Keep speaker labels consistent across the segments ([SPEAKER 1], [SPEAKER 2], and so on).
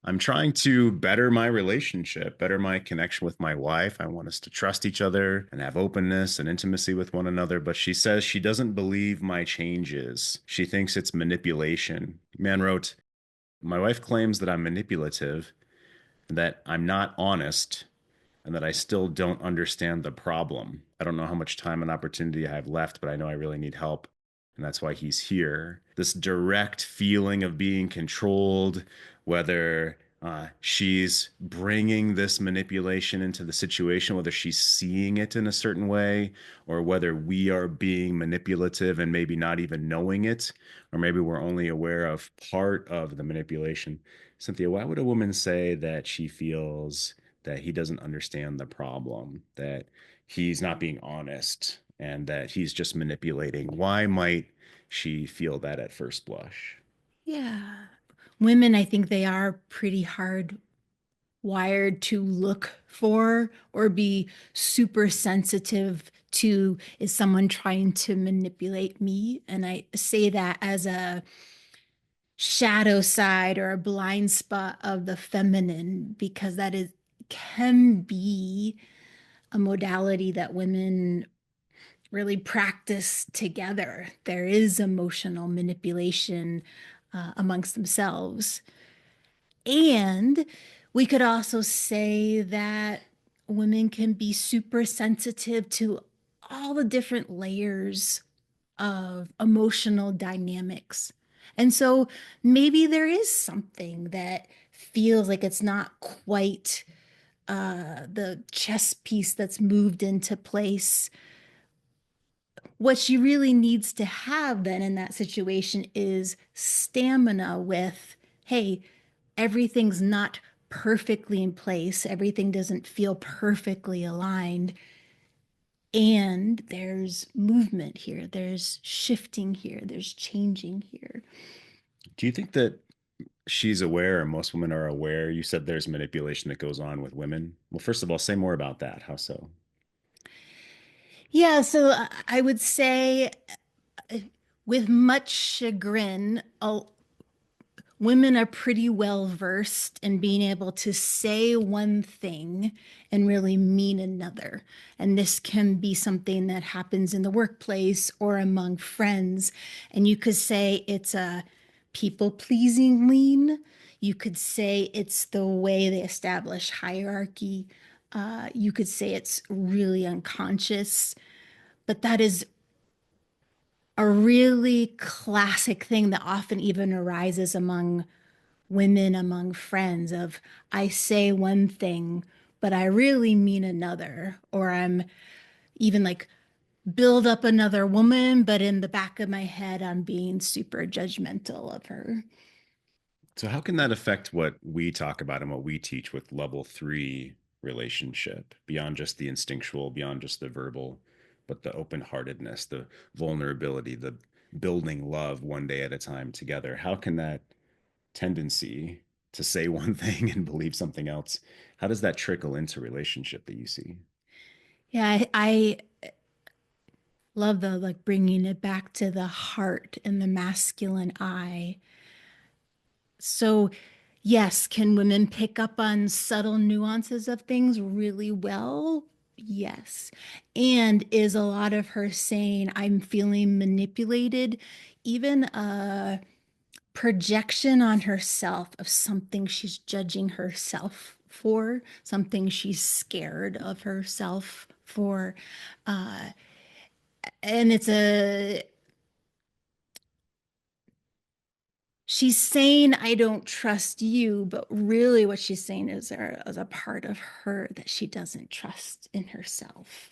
[SPEAKER 1] I'm trying to better my relationship, better my connection with my wife. I want us to trust each other and have openness and intimacy with one another. But she says she doesn't believe my changes. She thinks it's manipulation. Man wrote, my wife claims that I'm manipulative, that I'm not honest, and that I still don't understand the problem. I don't know how much time and opportunity I have left, but I know I really need help. And that's why he's here. This direct feeling of being controlled, whether she's bringing this manipulation into the situation, whether she's seeing it in a certain way, or whether we are being manipulative and maybe not even knowing it, or maybe we're only aware of part of the manipulation. Cynthia, why would a woman say that she feels that he doesn't understand the problem, that he's not being honest, and that he's just manipulating? Why might she feel that at first blush?
[SPEAKER 2] Yeah. Women, I think they are pretty hard wired to look for or be super sensitive to, is someone trying to manipulate me? And I say that as a shadow side or a blind spot of the feminine because that is can be a modality that women really practice together. There is emotional manipulation amongst themselves. And we could also say that women can be super sensitive to all the different layers of emotional dynamics. And so maybe there is something that feels like it's not quite the chess piece that's moved into place. What she really needs to have then in that situation is stamina with, hey, everything's not perfectly in place, everything doesn't feel perfectly aligned. And there's movement here, there's shifting here, there's changing here.
[SPEAKER 1] Do you think that she's aware, or most women are aware? You said there's manipulation that goes on with women. Well, first of all, say more about that. How so?
[SPEAKER 2] Yeah, so I would say, with much chagrin, women are pretty well versed in being able to say one thing and really mean another. And this can be something that happens in the workplace or among friends. And you could say it's a people pleasing lean. You could say it's the way they establish hierarchy. You could say it's really unconscious, but that is a really classic thing that often even arises among women, among friends, of I say one thing but I really mean another, or I'm even like build up another woman but in the back of my head I'm being super judgmental of her.
[SPEAKER 1] So, how can that affect what we talk about and what we teach with level three relationship beyond just the instinctual, beyond just the verbal, but the open heartedness, the vulnerability, the building love one day at a time together? How can that tendency to say one thing and believe something else, how does that trickle into relationship that you see?
[SPEAKER 2] Yeah, I love the like bringing it back to the heart and the masculine eye. So, yes, can women pick up on subtle nuances of things really well? Yes. And is a lot of her saying, I'm feeling manipulated, even a projection on herself of something she's judging herself for, something she's scared of herself for. Uh, and it's a she's saying, I don't trust you, but really what she's saying is there is a part of her that she doesn't trust in herself.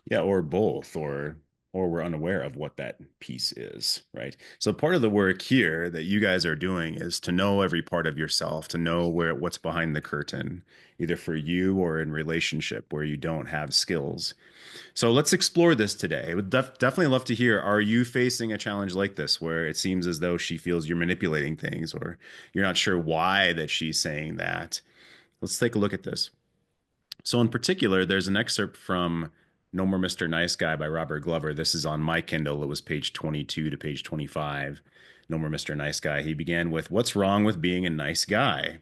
[SPEAKER 1] Yeah, or both, or we're unaware of what that piece is, right? So part of the work here that you guys are doing is to know every part of yourself, to know what's behind the curtain, either for you or in relationship where you don't have skills. So let's explore this today. I would definitely love to hear, are you facing a challenge like this where it seems as though she feels you're manipulating things or you're not sure why that she's saying that? Let's take a look at this. So, in particular, there's an excerpt from No More Mr. Nice Guy by Robert Glover. This is on my Kindle. It was page 22 to page 25. No more Mr. Nice Guy. He began with, "What's wrong with being a nice guy?"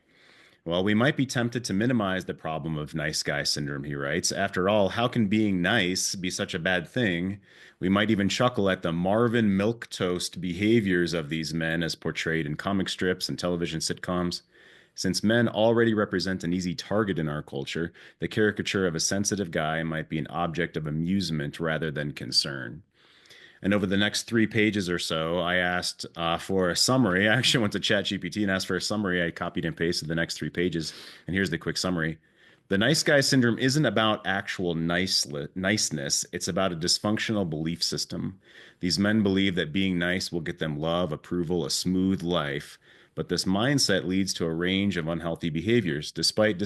[SPEAKER 1] Well, we might be tempted to minimize the problem of nice guy syndrome, he writes. After all, how can being nice be such a bad thing? We might even chuckle at the Marvin Milquetoast behaviors of these men as portrayed in comic strips and television sitcoms. Since men already represent an easy target in our culture, the caricature of a sensitive guy might be an object of amusement rather than concern. And over the next 3 pages or so, I asked for a summary. I actually went to ChatGPT and asked for a summary. I copied and pasted the next 3 pages. And here's the quick summary. The nice guy syndrome isn't about actual niceness. It's about a dysfunctional belief system. These men believe that being nice will get them love, approval, a smooth life. But this mindset leads to a range of unhealthy behaviors. Despite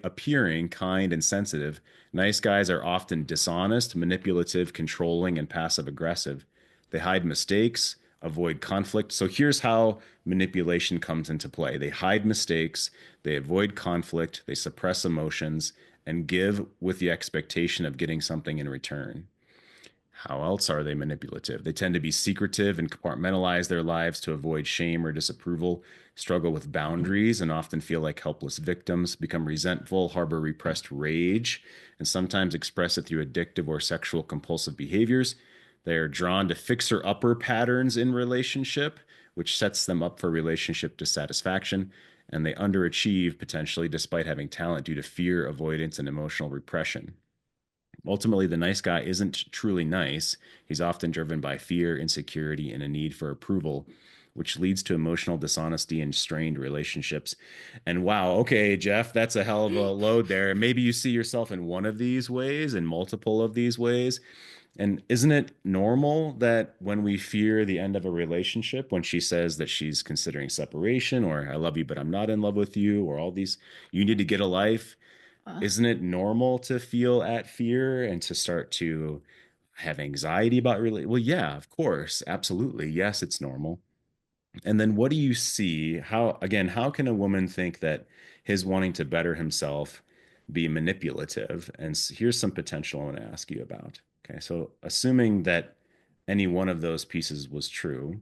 [SPEAKER 1] appearing kind and sensitive, nice guys are often dishonest, manipulative, controlling, and passive aggressive. They hide mistakes, avoid conflict. So here's how manipulation comes into play: they hide mistakes, they avoid conflict, they suppress emotions, and give with the expectation of getting something in return. How else are they manipulative? They tend to be secretive and compartmentalize their lives to avoid shame or disapproval, struggle with boundaries, and often feel like helpless victims, become resentful, harbor repressed rage, and sometimes express it through addictive or sexual compulsive behaviors. They are drawn to fixer-upper patterns in relationship, which sets them up for relationship dissatisfaction, and they underachieve potentially despite having talent due to fear, avoidance, and emotional repression. Ultimately, the nice guy isn't truly nice. He's often driven by fear, insecurity, and a need for approval, which leads to emotional dishonesty and strained relationships. And wow, okay, Jeff, that's a hell of a load there. Maybe you see yourself in one of these ways, in multiple of these ways. And isn't it normal that when we fear the end of a relationship, when she says that she's considering separation, or "I love you, but I'm not in love with you," or all these, "you need to get a life,"
[SPEAKER 2] Uh,
[SPEAKER 1] isn't it normal to feel at fear and to start to have anxiety about really? Well, yeah, of course, absolutely. Yes, it's normal. And then what do you see? Again, how can a woman think that his wanting to better himself be manipulative? And here's some potential I want to ask you about. Okay, so assuming that any one of those pieces was true,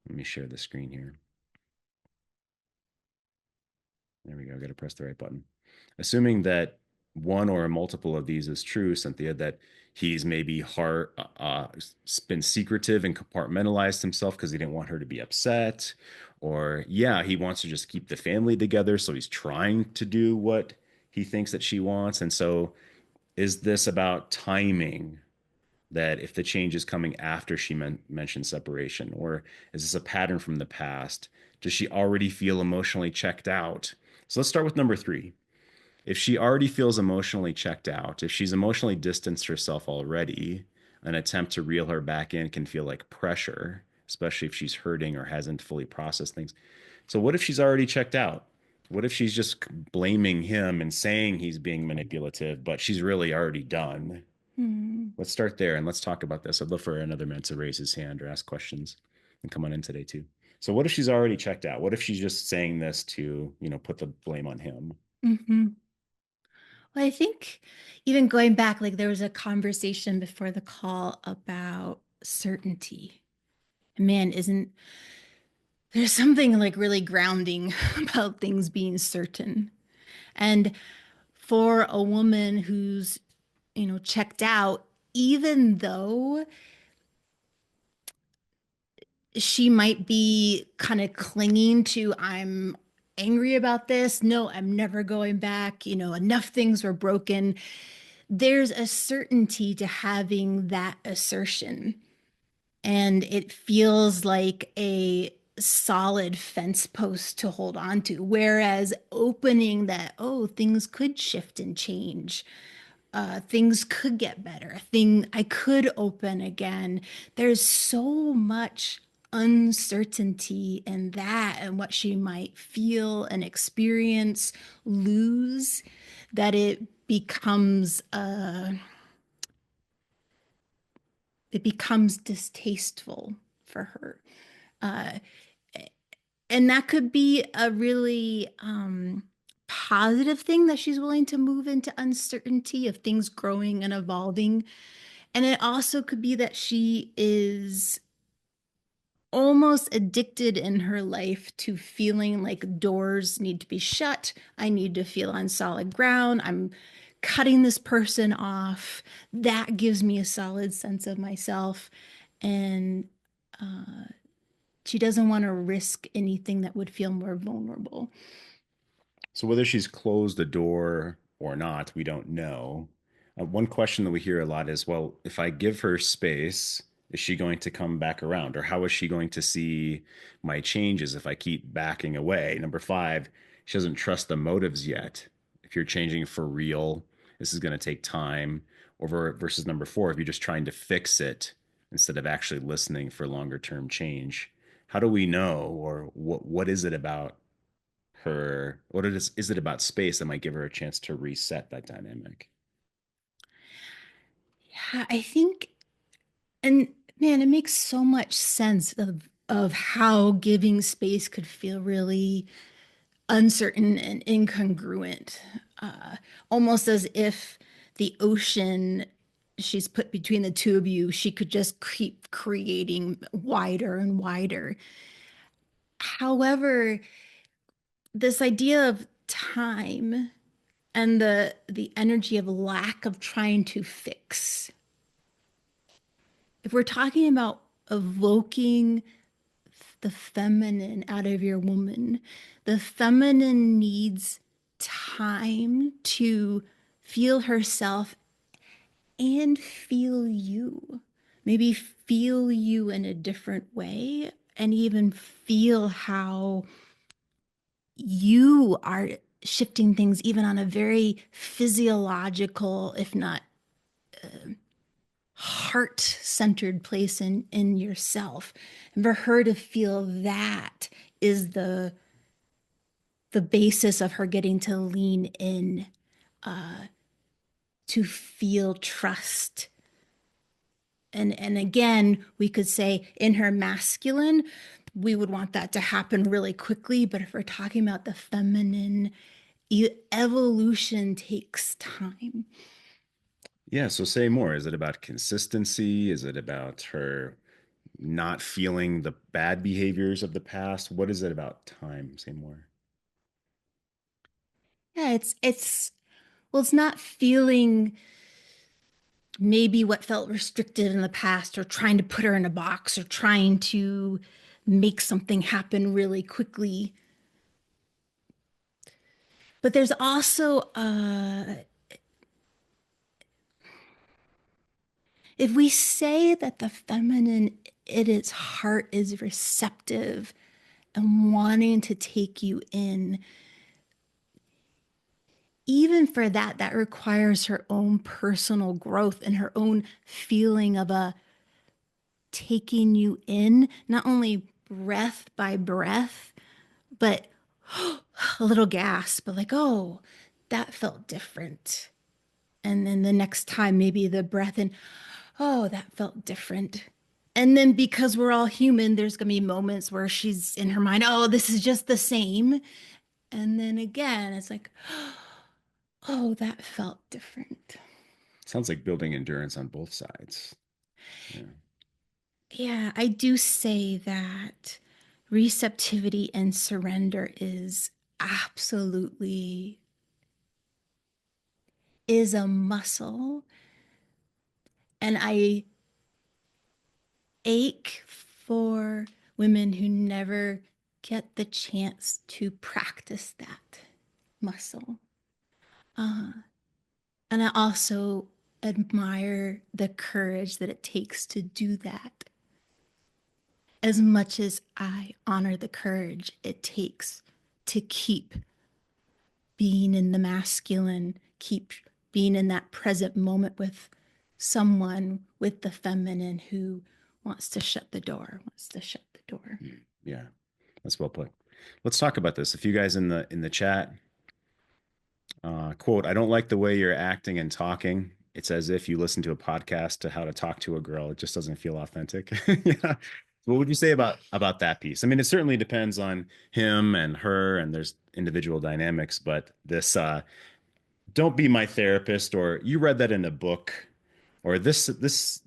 [SPEAKER 1] let me share the screen here. There we go. Got to press the right button. Assuming that one or a multiple of these is true, Cynthia, that he's maybe been secretive and compartmentalized himself because he didn't want her to be upset, or yeah, he wants to just keep the family together, so he's trying to do what he thinks that she wants. And so, is this about timing? That if the change is coming after she mentioned separation, or is this a pattern from the past? Does she already feel emotionally checked out? So let's start with number three. If she already feels emotionally checked out, if she's emotionally distanced herself already, an attempt to reel her back in can feel like pressure, especially if she's hurting or hasn't fully processed things. So, what if she's already checked out? What if she's just blaming him and saying he's being manipulative, but she's really already done?
[SPEAKER 2] hmm.
[SPEAKER 1] Let's start there and let's talk about this. I'd love for another man to raise his hand or ask questions and come on in today too. So, what if she's already checked out? What if she's just saying this to, put the blame on him?
[SPEAKER 2] Hmm. Well, I think even going back, like there was a conversation before the call about certainty. Man, isn't there's something like really grounding about things being certain. And for a woman who's, checked out, even though she might be kind of clinging to, I'm angry about this. No, I'm never going back. Enough things were broken. There's a certainty to having that assertion. And it feels like a solid fence post to hold on to. Whereas opening that, oh, things could shift and change, things could get better, I could open again. There's so much uncertainty in that and what she might feel and experience, lose, that it becomes distasteful for her. Uh, and that could be a really positive thing that she's willing to move into uncertainty of things growing and evolving. And it also could be that she is almost addicted in her life to feeling like doors need to be shut. I need to feel on solid ground. I'm cutting this person off. That gives me a solid sense of myself. And uh, she doesn't want to risk anything that would feel more vulnerable.
[SPEAKER 1] So whether she's closed the door or not, we don't know. One question that we hear a lot is, well, if I give her space, is she going to come back around? Or how is she going to see my changes if I keep backing away? Number five, she doesn't trust the motives yet. If you're changing for real, this is going to take time. Over versus number four, if you're just trying to fix it instead of actually listening for longer term change. How do we know, or what is it about her, what is it about space that might give her a chance to reset that dynamic?
[SPEAKER 2] Yeah, I think, and man, it makes so much sense of how giving space could feel really uncertain and incongruent, uh, almost as if the ocean she's put between the two of you, she could just keep creating wider and wider. However, this idea of time and the energy of lack of trying to fix, if we're talking about evoking the feminine out of your woman, the feminine needs time to feel herself and feel you. Maybe feel you in a different way and even feel how you are shifting things even on a very physiological, if not heart centered place in yourself. And for her to feel that is the basis of her getting to lean in, to feel trust. And again, we could say in her masculine, we would want that to happen really quickly. But if we're talking about the feminine, evolution takes time.
[SPEAKER 1] Yeah, so say more. Is it about consistency? Is it about her not feeling the bad behaviors of the past? What is it about time? Say more.
[SPEAKER 2] Yeah, it's well, it's not feeling maybe what felt restricted in the past or trying to put her in a box or trying to make something happen really quickly. But there's also if we say that the feminine at its heart is receptive and wanting to take you in, even for that, that requires her own personal growth and her own feeling of a taking you in, not only breath by breath, but a little gasp, but like, oh, that felt different. And then the next time, maybe the breath in, oh, that felt different. And then because we're all human, there's going to be moments where she's in her mind, oh, this is just the same. And then again, it's like, oh, that felt different.
[SPEAKER 1] Sounds like building endurance on both sides. Yeah.
[SPEAKER 2] Yeah, I do say that receptivity and surrender is a muscle. And I ache for women who never get the chance to practice that muscle. Uh, and I also admire the courage that it takes to do that, as much as I honor the courage it takes to keep being in the masculine, keep being in that present moment with someone with the feminine who wants to shut the door, wants to shut the door.
[SPEAKER 1] Yeah, that's well put. Let's talk about this. If you guys in the chat, quote, I don't like the way you're acting and talking. It's as if you listen to a podcast to how to talk to a girl. It just doesn't feel authentic. Yeah. What would you say about that piece? I mean, it certainly depends on him and her, and there's individual dynamics, but this don't be my therapist, or you read that in a book, or this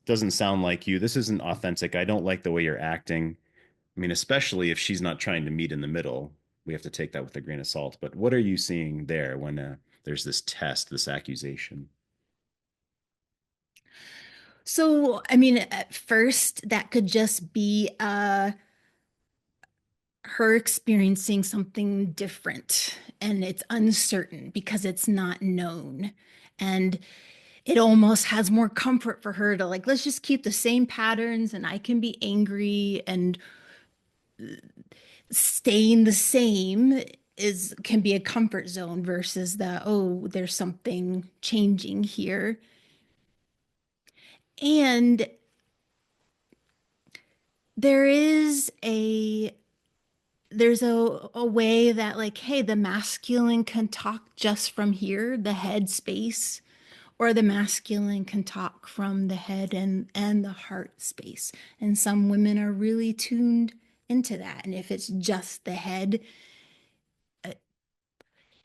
[SPEAKER 1] doesn't sound like you. This isn't authentic. I don't like the way you're acting. I mean, especially if she's not trying to meet in the middle, we have to take that with a grain of salt. But what are you seeing there when there's this test, this accusation?
[SPEAKER 2] So, I mean, at first, that could just be her experiencing something different and it's uncertain because it's not known. And it almost has more comfort for her to like, let's just keep the same patterns and I can be angry and staying the same is can be a comfort zone versus the, oh, there's something changing here. And there is a there's a way that like, hey, the masculine can talk just from here, the head space, or the masculine can talk from the head and the heart space. And some women are really tuned into that. And if it's just the head,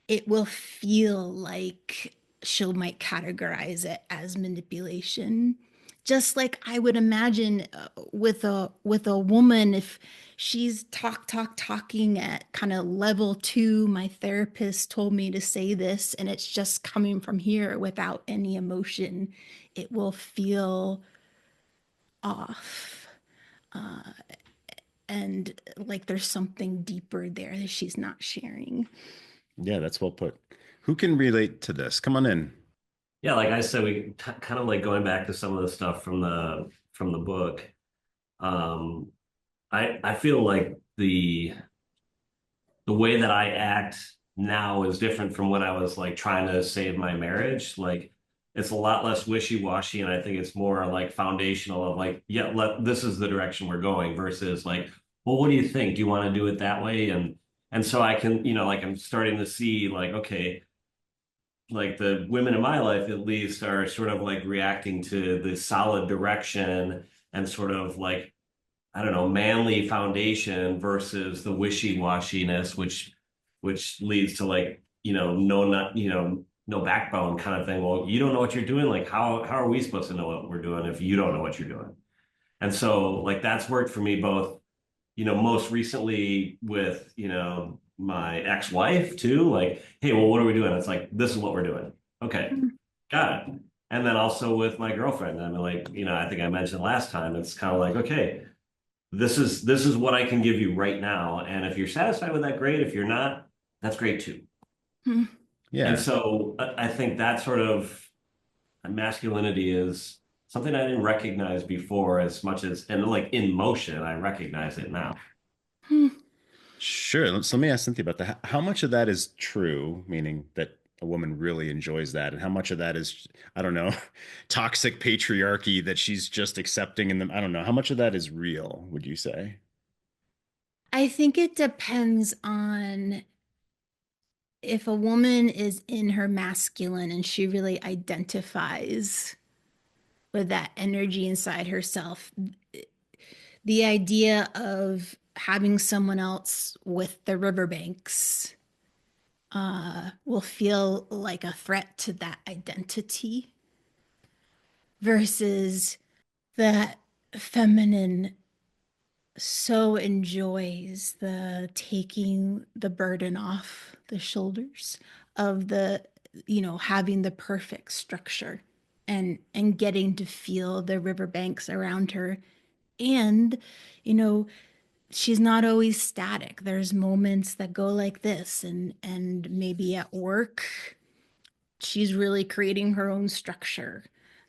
[SPEAKER 2] it will feel like she'll might categorize it as manipulation. Just like I would imagine with a woman, if she's talking at kind of level two, my therapist told me to say this, and it's just coming from here without any emotion, it will feel off. And like there's something deeper there that she's not sharing.
[SPEAKER 1] Yeah, that's well put. Who can relate to this? Come on in.
[SPEAKER 3] Yeah, like I said, we kind of like going back to some of the stuff from the book. Um, I feel like the way that I act now is different from when I was like trying to save my marriage. Like it's a lot less wishy-washy, and I think it's more like foundational of like, yeah, this is the direction we're going versus like, well, what do you think? Do you want to do it that way? And so I can, like I'm starting to see like, okay, like the women in my life at least are sort of like reacting to the solid direction and sort of like I don't know, manly foundation versus the wishy-washiness, which leads to like, no not, no backbone kind of thing. Well, you don't know what you're doing. Like how are we supposed to know what we're doing if you don't know what you're doing? And so like that's worked for me both, most recently with, my ex-wife too. Like, hey, well, what are we doing? It's like, this is what we're doing. Okay, got it. And then also with my girlfriend, I mean, like, I think I mentioned last time, it's kind of like, okay, this is what I can give you right now. And if you're satisfied with that, great. If you're not, that's great too.
[SPEAKER 2] Hmm.
[SPEAKER 3] And
[SPEAKER 1] Yeah,
[SPEAKER 3] so I think that sort of masculinity is something I didn't recognize before as much as, and like in motion, I recognize it now.
[SPEAKER 2] Hmm.
[SPEAKER 1] sure. So let me ask Cynthia about that. How much of that is true, meaning that a woman really enjoys that, and how much of that is, I don't know, toxic patriarchy that she's just accepting, and then I don't know, how much of that is real, would you say?
[SPEAKER 2] I think it depends on if a woman is in her masculine and she really identifies with that energy inside herself, the idea of having someone else with the riverbanks will feel like a threat to that identity versus that feminine so enjoys the taking the burden off the shoulders of the having the perfect structure and getting to feel the riverbanks around her and you know she's not always static. There's moments that go like this and maybe at work she's really creating her own structure.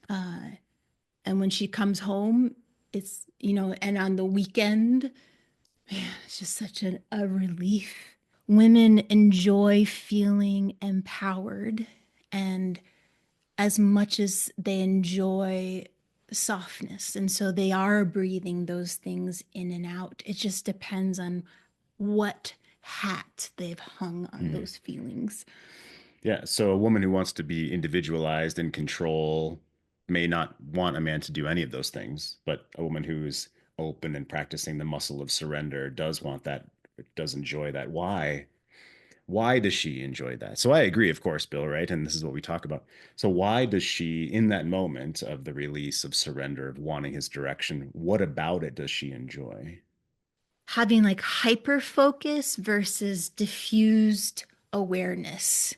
[SPEAKER 2] And when she comes home, it's, and on the weekend, man, it's just such a relief. Women enjoy feeling empowered, and as much as they enjoy softness. And so they are breathing those things in and out. It just depends on what hat they've hung on
[SPEAKER 1] Hmm.
[SPEAKER 2] those feelings.
[SPEAKER 1] Yeah, so a woman who wants to be individualized and control may not want a man to do any of those things, but a woman who's open and practicing the muscle of surrender does want that, does enjoy that. Why? Why does she enjoy that? So I agree, of course, Bill, right? And this is what we talk about. So why does she, in that moment of the release of surrender, of wanting his direction, what about it does she enjoy?
[SPEAKER 2] having like hyper focus versus diffused awareness.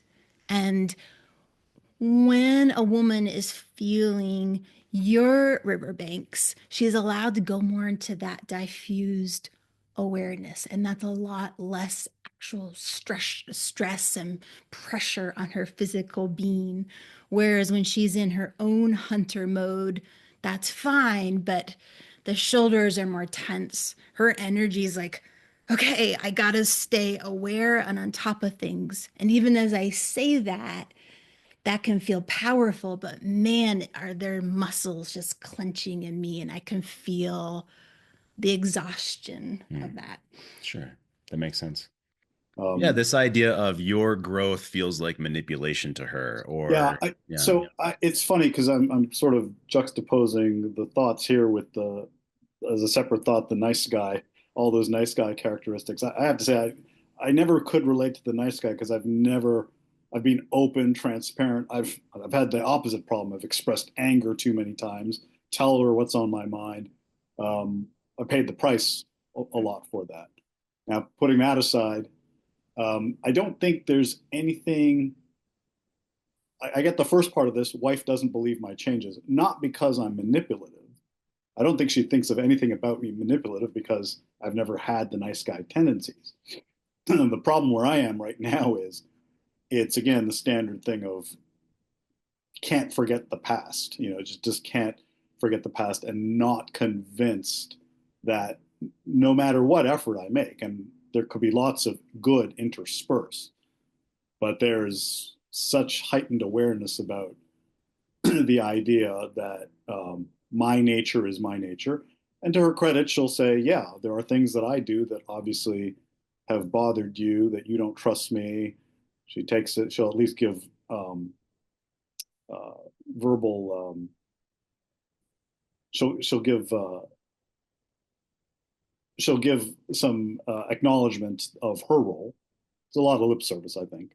[SPEAKER 2] And when a woman is feeling your riverbanks, she's allowed to go more into that diffused awareness. And that's a lot less actual stress and pressure on her physical being. Whereas when she's in her own hunter mode, that's fine, but the shoulders are more tense. Her energy is like, okay, I gotta stay aware and on top of things. And even as I say that, that can feel powerful, but man, are there muscles just clenching in me, and I can feel the exhaustion
[SPEAKER 1] Hmm.
[SPEAKER 2] of that.
[SPEAKER 1] Sure. That makes sense. Yeah,
[SPEAKER 4] Um,
[SPEAKER 1] this idea of your growth feels like manipulation to her,
[SPEAKER 4] yeah,
[SPEAKER 1] or yeah.
[SPEAKER 4] it's funny because I'm sort of juxtaposing the thoughts here with the as a separate thought, the nice guy, all those nice guy characteristics. I have to say, I never could relate to the nice guy because I've been open, transparent. I've had the opposite problem. I've expressed anger too many times, tell her what's on my mind. I paid the price a lot for that. Now, putting that aside, I don't think there's anything. I get the first part of this. Wife doesn't believe my changes, not because I'm manipulative. I don't think she thinks of anything about me manipulative because I've never had the nice guy tendencies. The problem where I am right now is it's again the standard thing of can't forget the past, just can't forget the past and not convinced that no matter what effort I make, and there could be lots of good interspersed, but there's such heightened awareness about the idea that my nature is my nature. And to her credit, she'll say, yeah, there are things that I do that obviously have bothered you, that you don't trust me. She takes it, she'll at least give uh, verbal, she'll give she'll give some acknowledgement of her role. It's a lot of lip service, I think.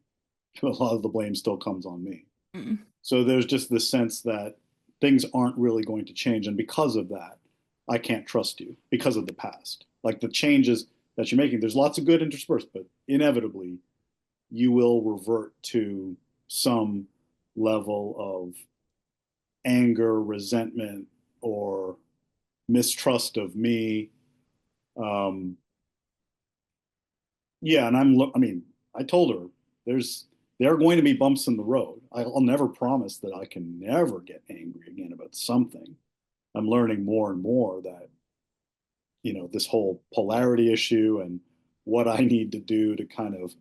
[SPEAKER 4] A lot of the blame still comes on me.
[SPEAKER 2] Mm.
[SPEAKER 4] So there's just this sense that things aren't really going to change. And because of that, I can't trust you because of the past. Like the changes that you're making, there's lots of good interspersed, but inevitably you will revert to some level of anger, resentment, or mistrust of me. Um, yeah, and I mean, I told her there are going to be bumps in the road. I'll never promise that I can never get angry again about something. I'm learning more and more that, this whole polarity issue and what I need to do to kind of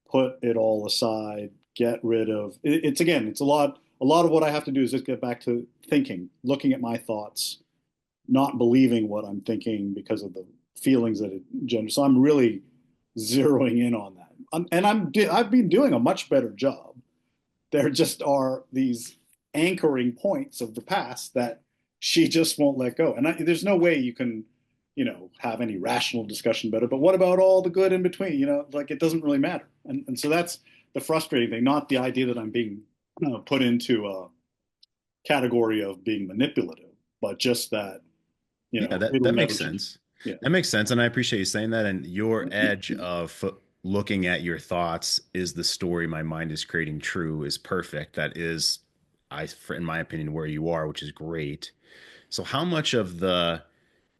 [SPEAKER 4] put it all aside, get rid of it's again, it's a lot of what I have to do is just get back to thinking, looking at my thoughts, not believing what I'm thinking because of the feelings that it generates. So I'm really zeroing in on that. I've been doing a much better job. There just are these anchoring points of the past that she just won't let go. And there's no way you can, have any rational discussion about it. But what about all the good in between? Like it doesn't really matter. And so that's the frustrating thing, not the idea that I'm being put into a category of being manipulative, but just that,
[SPEAKER 1] Yeah, that
[SPEAKER 4] it'll
[SPEAKER 1] that
[SPEAKER 4] never
[SPEAKER 1] makes
[SPEAKER 4] change.
[SPEAKER 1] sense.
[SPEAKER 4] Yeah.
[SPEAKER 1] That makes sense, and I appreciate you saying that. And your edge of looking at your thoughts is the story my mind is creating true is perfect. That is, in my opinion, where you are, which is great. So, how much of the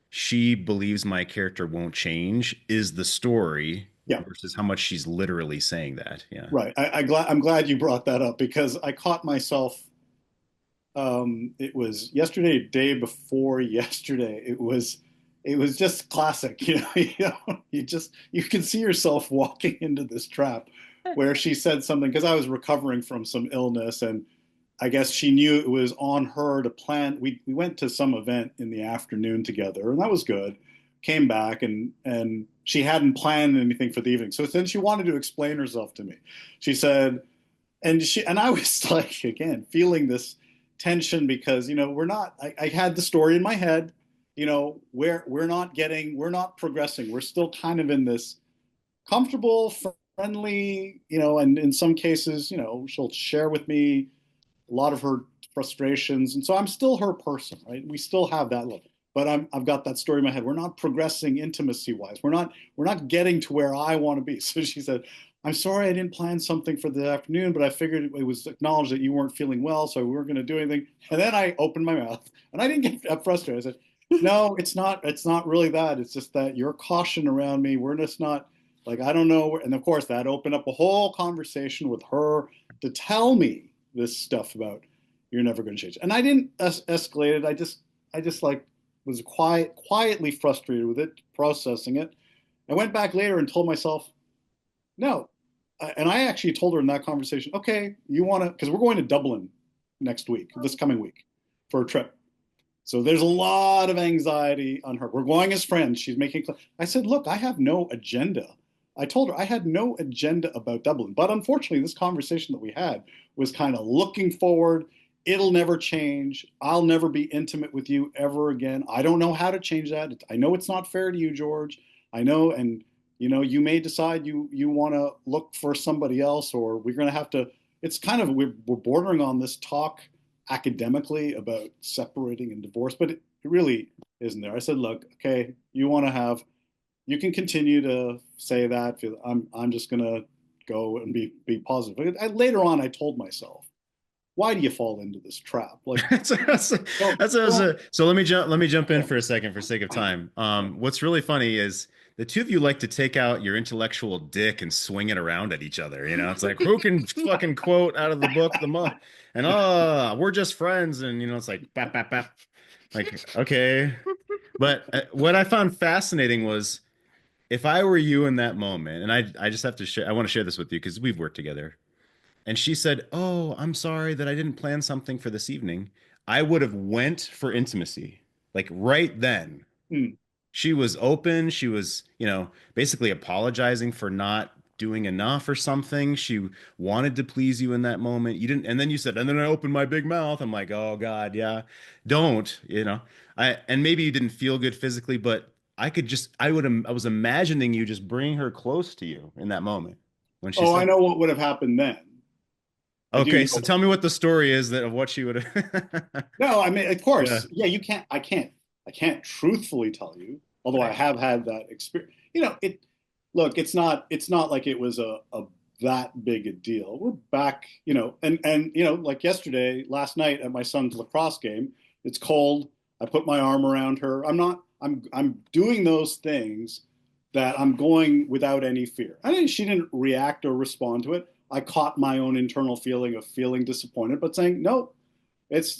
[SPEAKER 1] she believes my character won't change is the story
[SPEAKER 4] Yeah.
[SPEAKER 1] versus how much she's literally saying that? Yeah.
[SPEAKER 4] Right. I'm glad you brought that up because I caught myself. It was yesterday, day before yesterday. It was just classic. You can see yourself walking into this trap where she said something because I was recovering from some illness and I guess she knew it was on her to plan. We went to some event in the afternoon together, and that was good. Came back and she hadn't planned anything for the evening. So then she wanted to explain herself to me. She said, and I was like, again, feeling this tension because we're not. I had the story in my head. We're not progressing. We're still kind of in this comfortable, friendly. And in some cases, she'll share with me a lot of her frustrations. And so I'm still her person, right? We still have that look. but I've got that story in my head. We're not progressing intimacy wise. We're not getting to where I want to be. So she said, I'm sorry I didn't plan something for the afternoon, but I figured it was acknowledged that you weren't feeling well, so we weren't going to do anything. And then I opened my mouth and I didn't get frustrated. I said, no, it's not really that. It's just that your caution around me, we're just not like, I don't know. And of course, that opened up a whole conversation with her to tell me this stuff about you're never going to change. And I didn't escalate it. I just like was quietly frustrated with it, processing it. I went back later and told myself, no. And I actually told her in that conversation, okay, you want to, because we're going to Dublin next week, this coming week, for a trip. So there's a lot of anxiety on her. We're going as friends. She's making. I said, look, I have no agenda. I told her I had no agenda about Dublin. But unfortunately, this conversation that we had was kind of looking forward. It'll never change. I'll never be intimate with you ever again. I don't know how to change that. I know it's not fair to you, George. I know, and you may decide you want to look for somebody else, or we're going to have to. It's kind of we're bordering on this talk academically about separating and divorce, but it really isn't there. I said, look, okay, you can continue to say that. I'm just gonna go and be positive. Later on, I told myself, why do you fall into this trap? Like,
[SPEAKER 1] so let me jump in for a second for sake of time. What's really funny is the two of you like to take out your intellectual dick and swing it around at each other. It's like who can fucking quote out of the book the most, and we're just friends, and it's like bap bap bap, like okay. But what I found fascinating was if I were you in that moment, and I just have to share, I want to share this with you because we've worked together. And she said, "Oh, I'm sorry that I didn't plan something for this evening." I would have went for intimacy, like right then.
[SPEAKER 4] hmm.
[SPEAKER 1] She was open. She was, basically apologizing for not doing enough or something. She wanted to please you in that moment. You didn't, and then you said, and then I opened my big mouth. I'm like, oh God, yeah, don't, and maybe you didn't feel good physically, but I was imagining you just bringing her close to you in that moment when she
[SPEAKER 4] Oh, I
[SPEAKER 1] said,
[SPEAKER 4] know what would have happened then. I do
[SPEAKER 1] okay,
[SPEAKER 4] know.
[SPEAKER 1] so tell me what the story is of what she would have.
[SPEAKER 4] No, I mean, of
[SPEAKER 1] Yeah.
[SPEAKER 4] course, yeah, you can't. I can't truthfully tell you, although I
[SPEAKER 1] Right.
[SPEAKER 4] have had that experience. Look, it's not like it was a that big a deal. We're back, and like yesterday, last night at my son's lacrosse game, it's cold. I put my arm around her. I'm doing those things that I'm going without any fear. I mean, she didn't react or respond to it. I caught my own internal feeling of feeling disappointed, but saying, no,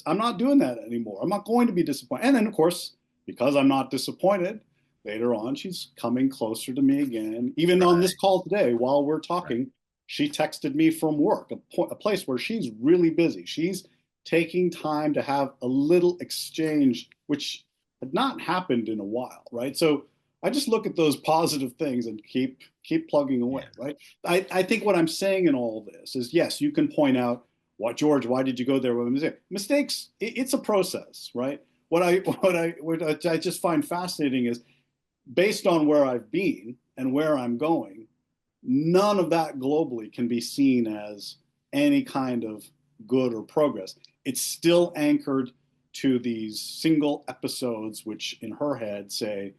[SPEAKER 4] I'm not doing that anymore. I'm not going to be disappointed. And then, of course, because I'm not disappointed, later on, she's coming closer to me again. Even on this
[SPEAKER 1] Right.
[SPEAKER 4] call today, while we're
[SPEAKER 1] Right.
[SPEAKER 4] talking, she texted me from work, a place where she's really busy. She's taking time to have a little exchange, which had not happened in a while, right? So I just look at those positive things and keep plugging away,
[SPEAKER 1] Yeah.
[SPEAKER 4] right? I think what I'm saying in all this is, yes, you can point out, what, George, why did you go there with a mistake? Mistakes, it's a process, right? What I just find fascinating is, based on where I've been and where I'm going, none of that globally can be seen as any kind of good or progress. It's still anchored to these single episodes, which in her head say,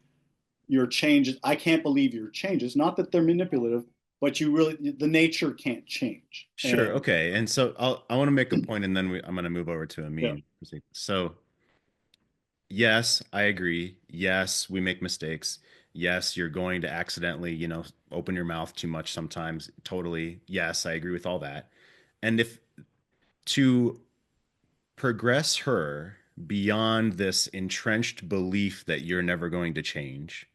[SPEAKER 4] your changes, I can't believe your changes. Not that they're manipulative, but the nature can't change.
[SPEAKER 1] Sure.
[SPEAKER 4] And
[SPEAKER 1] Okay. And so I want to make a point, and then I'm going to move over to
[SPEAKER 4] yeah,
[SPEAKER 1] Amin. So yes, I agree. Yes, we make mistakes. Yes, you're going to accidentally, open your mouth too much sometimes. Totally. Yes, I agree with all that. And if to progress her beyond this entrenched belief that you're never going to change,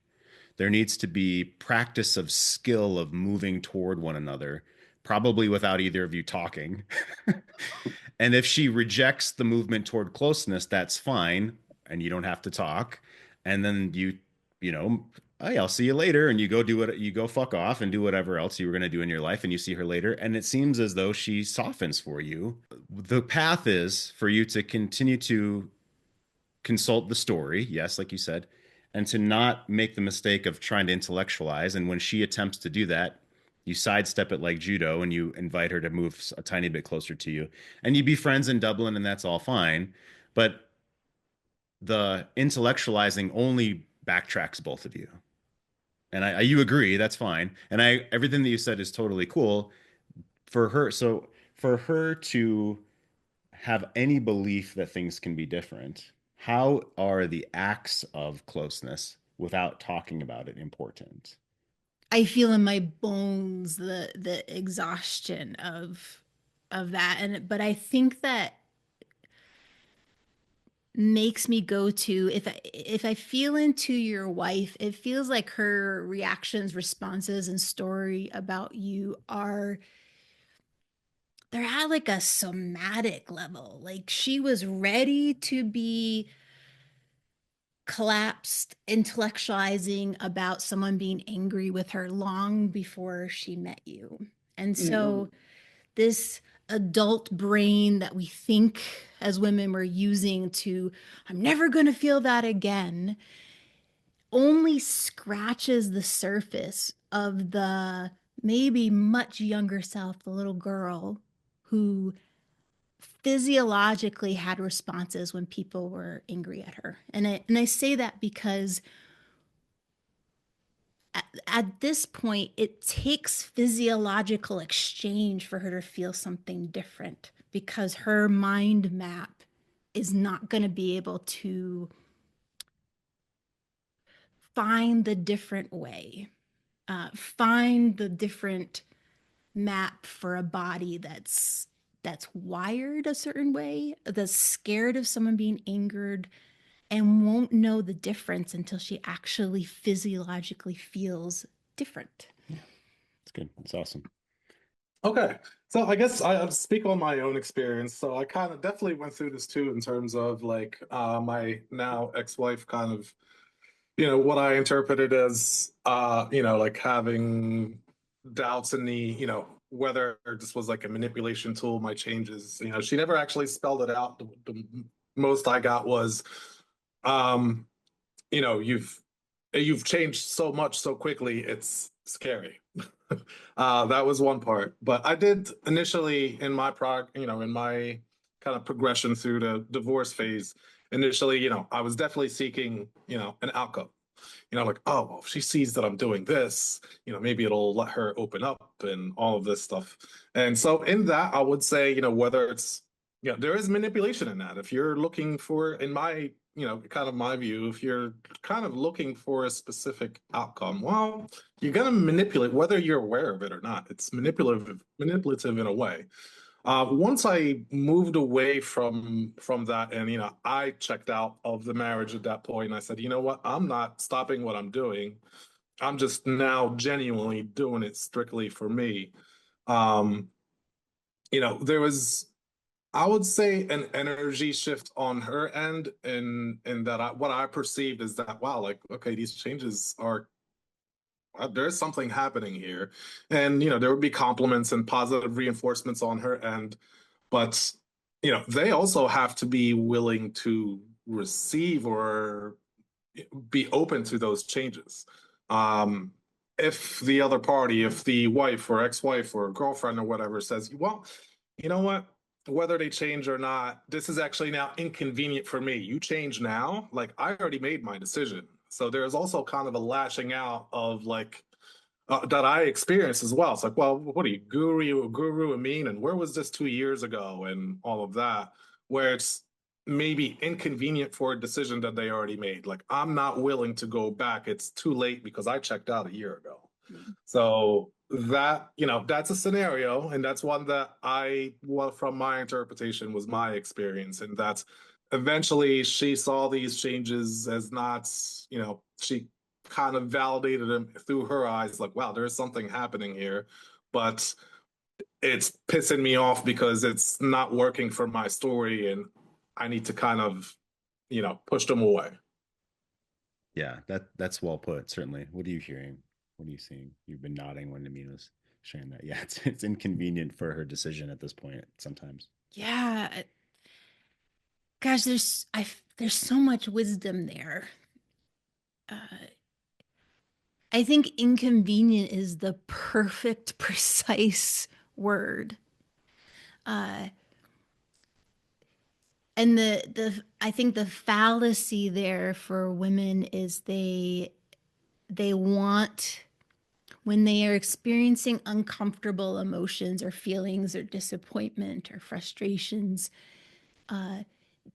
[SPEAKER 1] there needs to be practice of skill of moving toward one another, probably without either of you talking. And if she rejects the movement toward closeness, that's fine, and you don't have to talk. And then you know, hey, I'll see you later, and you go do what you go fuck off and do whatever else you were going to do in your life, and you see her later, and it seems as though she softens for you. The path is for you to continue to consult the story, yes, like you said, and to not make the mistake of trying to intellectualize. And when she attempts to do that, you sidestep it like judo and you invite her to move a tiny bit closer to you. And you be friends in Dublin, and that's all fine. But the intellectualizing only backtracks both of you. And you agree, that's fine. And everything that you said is totally cool for her. So for her to have any belief that things can be different, how are the acts of closeness without talking about it important?
[SPEAKER 2] I feel in my bones the exhaustion of that. And but I think that makes me go to, if I feel into your wife, it feels like her reactions, responses, and story about you are, they're at like a somatic level. Like she was ready to be collapsed, intellectualizing about someone being angry with her long before she met you. And so this adult brain that we think as women we're using to, I'm never going to feel that again, only scratches the surface of the maybe much younger self, the little girl who physiologically had responses when people were angry at her. And I say that because at this point, it takes physiological exchange for her to feel something different because her mind map is not going to be able to find the different way, find the different map for a body that's wired a certain way, that's scared of someone being angered and won't know the difference until she actually physiologically feels different.
[SPEAKER 1] Yeah, it's good. It's awesome.
[SPEAKER 5] Okay. So I guess I'll speak on my own experience. So I kind of definitely went through this too in terms of like my now ex-wife kind of, what I interpreted as like having doubts in the, whether this was like a manipulation tool, my changes. She never actually spelled it out. The most I got was um, you've changed so much so quickly, it's scary. That was one part. But I did initially in my in my kind of progression through the divorce phase, initially, I was definitely seeking, an outcome. Like, oh, well, if she sees that I'm doing this, maybe it'll let her open up and all of this stuff. And so in that, I would say, whether it's, there is manipulation in that. If you're looking for, in my, kind of my view, if you're kind of looking for a specific outcome, well, you're going to manipulate whether you're aware of it or not. It's manipulative in a way. Once I moved away from that, and I checked out of the marriage at that point, and I said, you know what, I'm not stopping what I'm doing. I'm just now genuinely doing it strictly for me. Um, there was, I would say, an energy shift on her end, in that what I perceived is that, wow, like, okay, these changes are, there's something happening here. And there would be compliments and positive reinforcements on her end, but they also have to be willing to receive or be open to those changes. um if the other party, if the wife or ex-wife or girlfriend or whatever says, well, you know what, whether they change or not, this is actually now inconvenient for me, you change now, like I already made my decision. So there's also kind of a lashing out of like, that I experienced as well. It's like, well, what are you, guru Amin, and where was this 2 years ago, and all of that, where it's maybe inconvenient for a decision that they already made. Like, I'm not willing to go back. It's too late because I checked out a year ago. So that, that's a scenario, and that's one that well, from my interpretation, was my experience, and that's eventually she saw these changes as not, she kind of validated them through her eyes, like, wow, there's something happening here, but it's pissing me off because it's not working for my story, and I need to kind of, push them away.
[SPEAKER 1] Yeah, that's well put, certainly. What are you hearing? What are you seeing? You've been nodding when Amin was sharing that. Yeah, it's inconvenient for her decision at this point sometimes.
[SPEAKER 2] Yeah. Gosh, there's so much wisdom there. I think inconvenient is the perfect, precise word. Uh, And I think the fallacy there for women is they want, when they are experiencing uncomfortable emotions or feelings or disappointment or frustrations,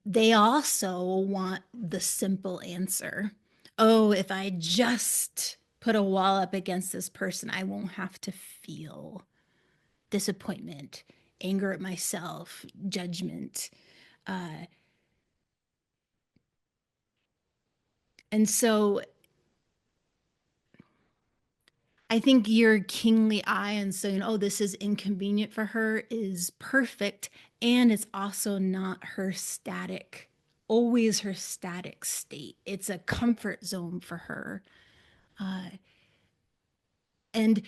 [SPEAKER 2] they also want the simple answer. Oh, if I just put a wall up against this person, I won't have to feel disappointment, anger at myself, judgment. And so I think your kingly eye and saying, oh, this is inconvenient for her is perfect. And it's also not her static, always her static state. It's a comfort zone for her. And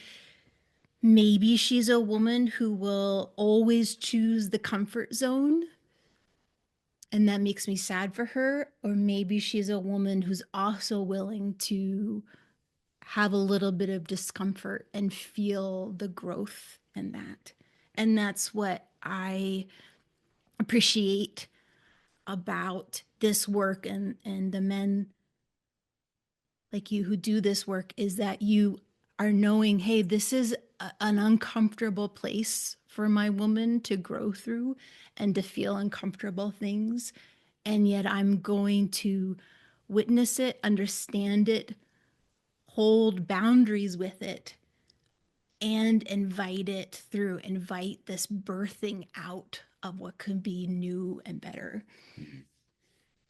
[SPEAKER 2] maybe she's a woman who will always choose the comfort zone. And that makes me sad for her. Or maybe she's a woman who's also willing to have a little bit of discomfort and feel the growth in that. And that's what I appreciate about this work, and the men like you who do this work, is that you are knowing, hey, this is an uncomfortable place for my woman to grow through and to feel uncomfortable things. And yet I'm going to witness it, understand it, hold boundaries with it, and invite this birthing out of what could be new and better.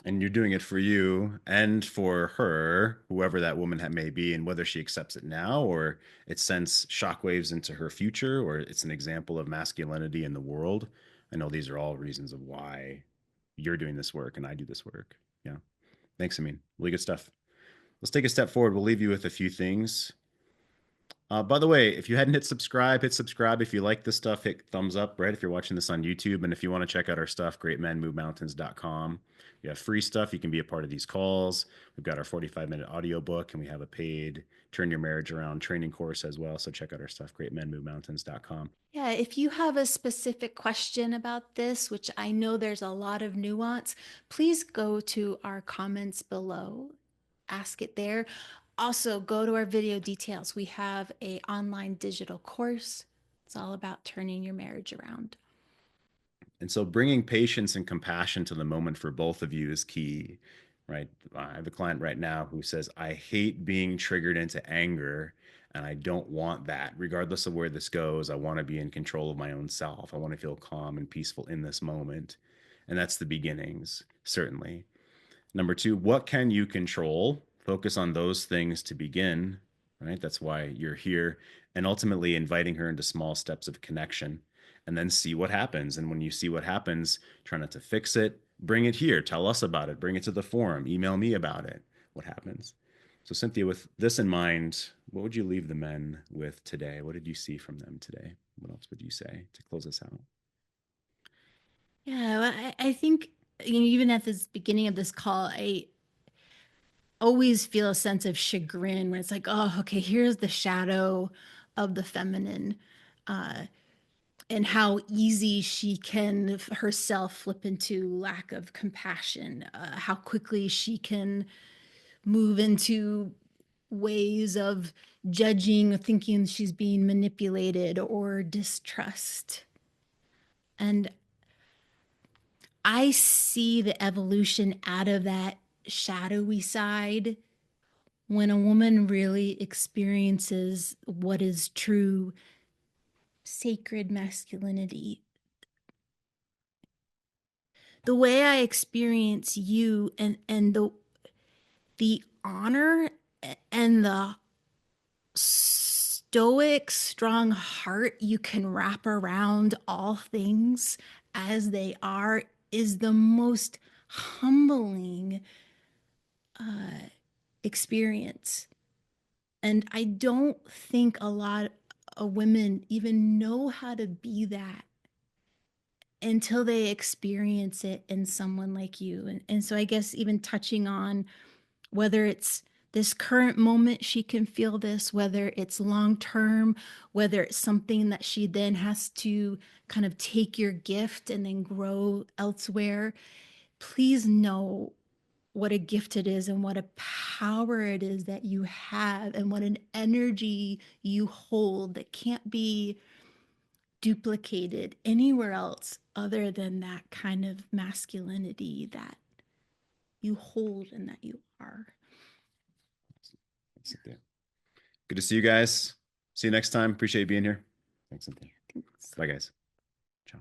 [SPEAKER 1] And you're doing it for you and for her, whoever that woman may be, and whether she accepts it now or it sends shockwaves into her future or it's an example of masculinity in the world. I know these are all reasons of why you're doing this work and I do this work. Yeah. Thanks, Amin. Really good stuff. Let's take a step forward. We'll leave you with a few things. By the way, if you hadn't hit subscribe, hit subscribe. If you like this stuff, hit thumbs up, right? If you're watching this on YouTube. And if you want to check out our stuff, greatmenmovemountains.com. You have free stuff. You can be a part of these calls. We've got our 45-minute audiobook, and we have a paid Turn Your Marriage Around training course as well. So check out our stuff, greatmenmovemountains.com.
[SPEAKER 2] Yeah, if you have a specific question about this, which I know there's a lot of nuance, please go to our comments below, ask it there. Also, go to our video details. We have an online digital course. It's all about turning your marriage around.
[SPEAKER 1] And so bringing patience and compassion to the moment for both of you is key, right? I have a client right now who says, I hate being triggered into anger and I don't want that. Regardless of where this goes, I want to be in control of my own self. I want to feel calm and peaceful in this moment. And that's the beginnings, certainly. Number two, what can you control? Focus on those things to begin, right? That's why you're here. And ultimately inviting her into small steps of connection and then see what happens. And when you see what happens, try not to fix it. Bring it here. Tell us about it. Bring it to the forum. Email me about it. What happens? So, Cynthia, with this in mind, what would you leave the men with today? What did you see from them today? What else would you say to close us out?
[SPEAKER 2] Yeah, well, I think, even at this beginning of this call, I always feel a sense of chagrin when it's like, oh, okay, here's the shadow of the feminine, and how easy she can herself flip into lack of compassion, how quickly she can move into ways of judging, thinking she's being manipulated, or distrust. And I see the evolution out of that shadowy side when a woman really experiences what is true sacred masculinity. The way I experience you, and the honor and the stoic, strong heart you can wrap around all things as they are, is the most humbling experience. And I don't think a lot of women even know how to be that until they experience it in someone like you. And so I guess even touching on whether it's this current moment, she can feel this, whether it's long term, whether it's something that she then has to kind of take your gift and then grow elsewhere. please know what a gift it is and what a power it is that you have and what an energy you hold that can't be duplicated anywhere else other than that kind of masculinity that you hold and that you are.
[SPEAKER 1] Thanks, Cynthia. Good to see you guys. See you next time. Appreciate you being here. Thanks, Cynthia.
[SPEAKER 2] Thanks.
[SPEAKER 1] Bye, guys. Ciao.